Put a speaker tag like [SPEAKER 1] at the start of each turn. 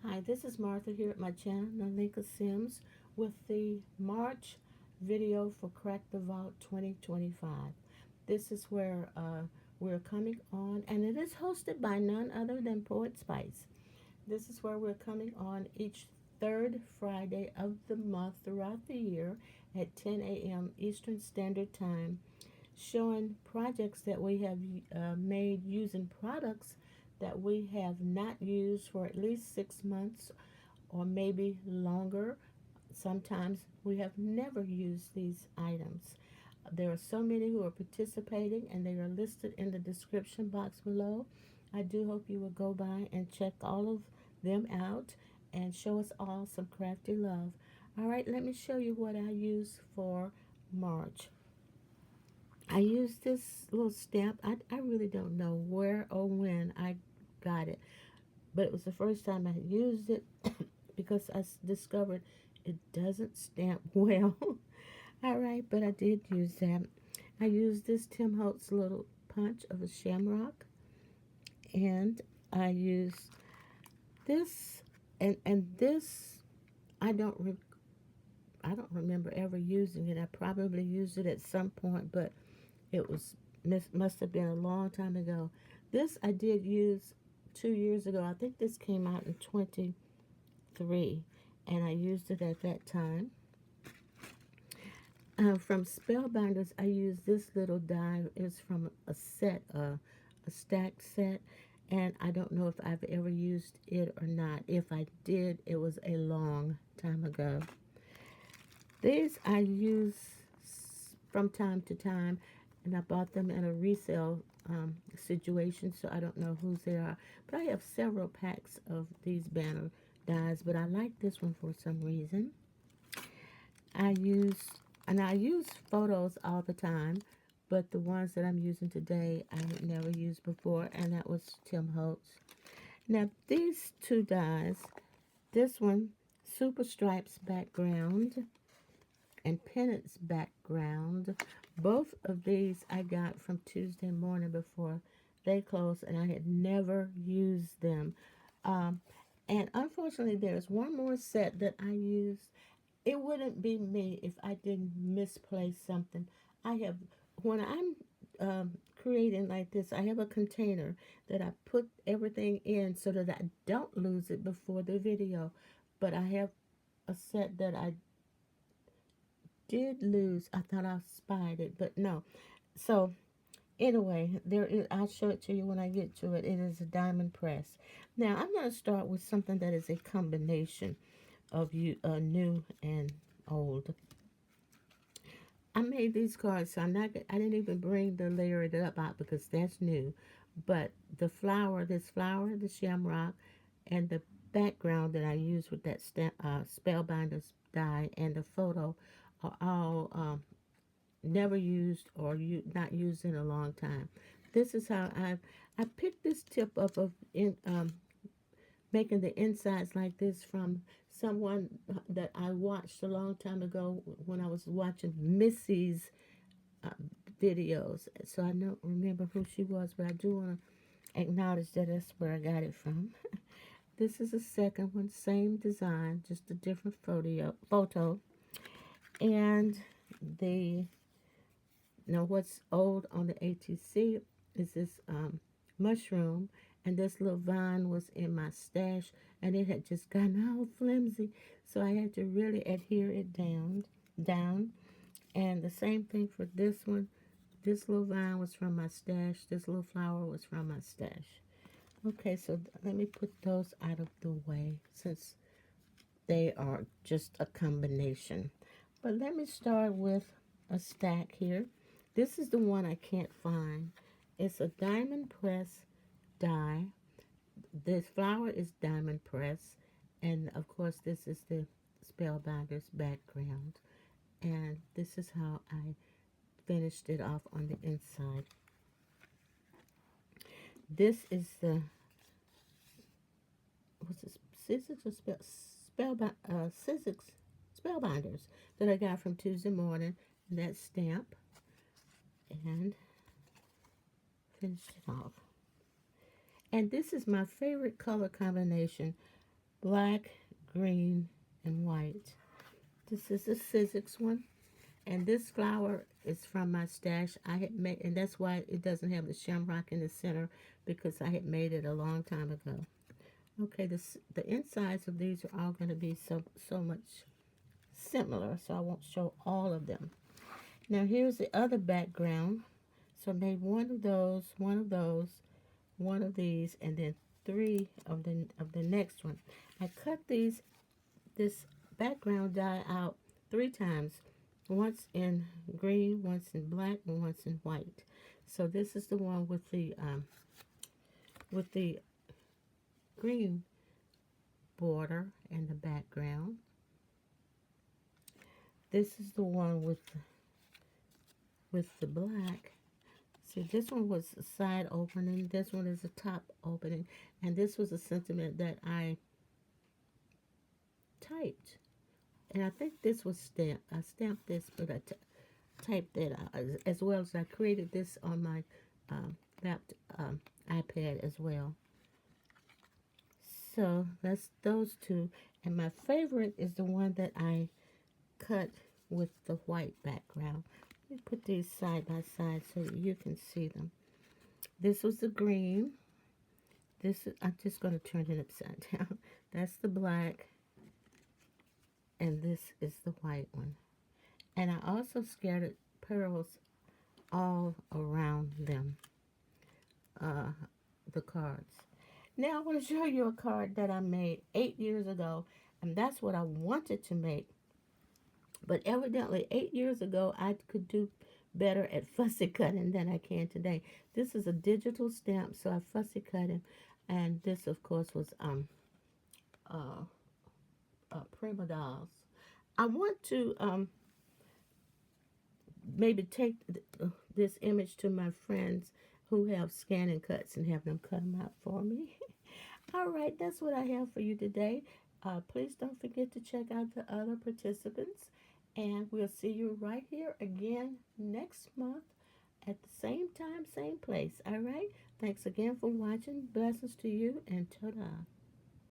[SPEAKER 1] Hi, this is Martha here at my channel, Nalenka Sims, with the March video for Crack the Vault 2025. This is where we're coming on, and it is hosted by none other than Poetspice. This is where we're coming on each third Friday of the month throughout the year at 10 a.m. Eastern Standard Time, showing projects that we have made using products that we have not used for at least 6 months or maybe longer. Sometimes we have never used these items. There are so many who are participating, and they are listed in the description box below. I do hope you will go by and check all of them out and show us all some crafty love. All right, let me show you what I use for March. I use this little stamp. I really don't know where or when I got it, but it was the first time I used it because I discovered it doesn't stamp well. All right, but I did use that. I used this Tim Holtz little punch of a shamrock, and I used this, and this I don't I don't remember ever using it. I probably used it at some point, but it was must have been a long time ago. This I did use 2 years ago. I think this came out in 23, and I used it at that time. From Spellbinders, I used this little die. It's from a set, a stacked set, and I don't know if I've ever used it or not. If I did, it was a long time ago. These I use from time to time, and I bought them in a resale situation, so I don't know whose they are. But I have several packs of these banner dies, but I like this one for some reason. I use photos all the time, but the ones that I'm using today I had never used before, and that was Tim Holtz. Now these two dies, this one, Super Stripes background and Pennant's background. Both of these I got from Tuesday morning before they closed, and I had never used them. And unfortunately, there's one more set that I used. It wouldn't be me if I didn't misplace something. I have, when I'm creating like this, I have a container that I put everything in so that I don't lose it before the video. But I have a set that I did lose. I thought I spied it, but no. So anyway, there is. I'll show it to you when I get to it. It is a diamond press. Now I'm going to start with something that is a combination of new and old. I made these cards, so I'm not. I didn't even bring the layered up out because that's new. But the flower, this flower, the shamrock, and the background that I used with that spellbinders die and the photo are all never used or not used in a long time. This is how I picked this tip up of making the insides like this from someone that I watched a long time ago when I was watching Missy's uh, videos. So I don't remember who she was, but I do want to acknowledge that that's where I got it from. This is a second one, same design, just a different photo. And the now what's old on the ATC is this mushroom, and this little vine was in my stash, and it had just gotten all flimsy, so I had to really adhere it down. And the same thing for this one. This little vine was from my stash. This little flower was from my stash. Okay, so let me put those out of the way since they are just a combination. But let me start with a stack here. This is the one I can't find. It's a diamond press die. This flower is diamond press. And of course, this is the Spellbinders background. And this is how I finished it off on the inside. This is the, what's this, scissors or Spellbinders that I got from Tuesday morning. And that stamp. And finished it off. And this is my favorite color combination. black, green, and white. This is the Sizzix one. And this flower is from my stash. I had made, and that's why it doesn't have the shamrock in the center, because I had made it a long time ago. Okay, the insides of these are all going to be so much similar, so I won't show all of them. Now here's the other background. So I made one of those, one of those, one of these, and then three of the next one. I cut this background die out three times. Once in green, once in black, and once in white. So this is the one with the green border and the background. This is the one with the black. See, this one was a side opening. This one is a top opening, and this was a sentiment that I typed. And I think this was stamped. I stamped this, but I typed that out, as well as I created this on my iPad as well. So that's those two. And my favorite is the one that I cut with the white background. Let me put these side by side so you can see them. This was the green. I'm just going to turn it upside down. That's the black. And this is the white one. And I also scattered pearls all around them, the cards. Now I want to show you a card that I made 8 years ago, and that's what I wanted to make. But evidently 8 years ago I could do better at fussy cutting than I can today. This is a digital stamp, so I fussy cut it, and this of course was Prima Dolls. I want to maybe take this image to my friends who have scan and cuts and have them cut them out for me. All right, that's what I have for you today. Please don't forget to check out the other participants, and we'll see you right here again next month at the same time, same place. All right, thanks again for watching. Blessings to you, and Todah.